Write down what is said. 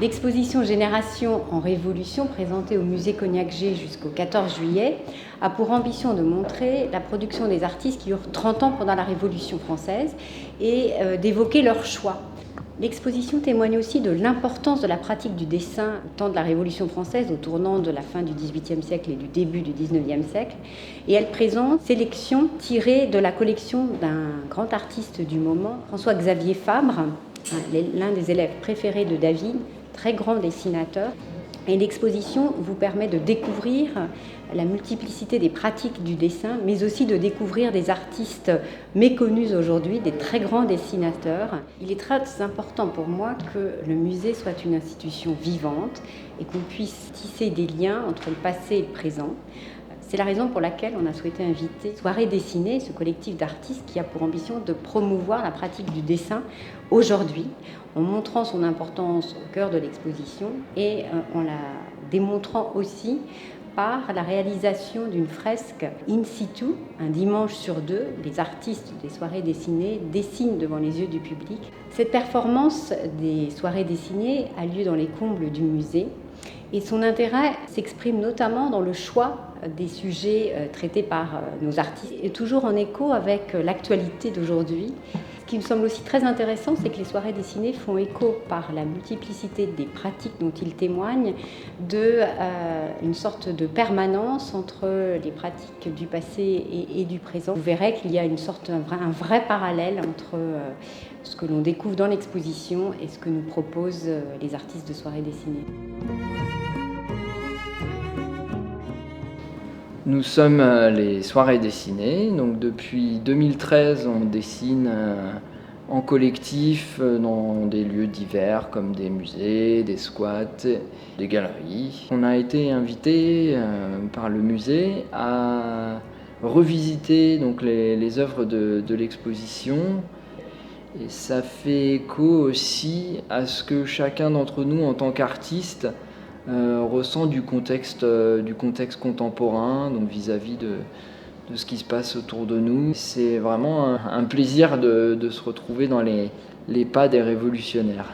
L'exposition Génération en Révolution, présentée au musée Cognac-G jusqu'au 14 juillet, a pour ambition de montrer la production des artistes qui eurent 30 ans pendant la Révolution française et d'évoquer leurs choix. L'exposition témoigne aussi de l'importance de la pratique du dessin au temps de la Révolution française, au tournant de la fin du XVIIIe siècle et du début du XIXe siècle. Et elle présente sélections tirées de la collection d'un grand artiste du moment, François-Xavier Fabre, l'un des élèves préférés de David, très grand dessinateur. Et l'exposition vous permet de découvrir la multiplicité des pratiques du dessin, mais aussi de découvrir des artistes méconnus aujourd'hui, des très grands dessinateurs. Il est très important pour moi que le musée soit une institution vivante et qu'on puisse tisser des liens entre le passé et le présent. C'est la raison pour laquelle on a souhaité inviter Soirée Dessinée, ce collectif d'artistes qui a pour ambition de promouvoir la pratique du dessin aujourd'hui, en montrant son importance au cœur de l'exposition et en la démontrant aussi par la réalisation d'une fresque in situ. Un dimanche sur deux, les artistes des Soirées Dessinées dessinent devant les yeux du public. Cette performance des Soirées Dessinées a lieu dans les combles du musée et son intérêt s'exprime notamment dans le choix des sujets traités par nos artistes, et toujours en écho avec l'actualité d'aujourd'hui. Ce qui me semble aussi très intéressant, c'est que les Soirées Dessinées font écho, par la multiplicité des pratiques dont ils témoignent, une sorte de permanence entre les pratiques du passé et du présent. Vous verrez qu'il y a un vrai parallèle entre ce que l'on découvre dans l'exposition et ce que nous proposent les artistes de Soirées Dessinées. Nous sommes les Soirées Dessinées. Donc depuis 2013, on dessine en collectif dans des lieux divers comme des musées, des squats, des galeries. On a été invité par le musée à revisiter donc les œuvres de l'exposition. Et ça fait écho aussi à ce que chacun d'entre nous, en tant qu'artiste, ressent du contexte contemporain, donc vis-à-vis de ce qui se passe autour de nous. C'est vraiment un plaisir de se retrouver dans les pas des révolutionnaires.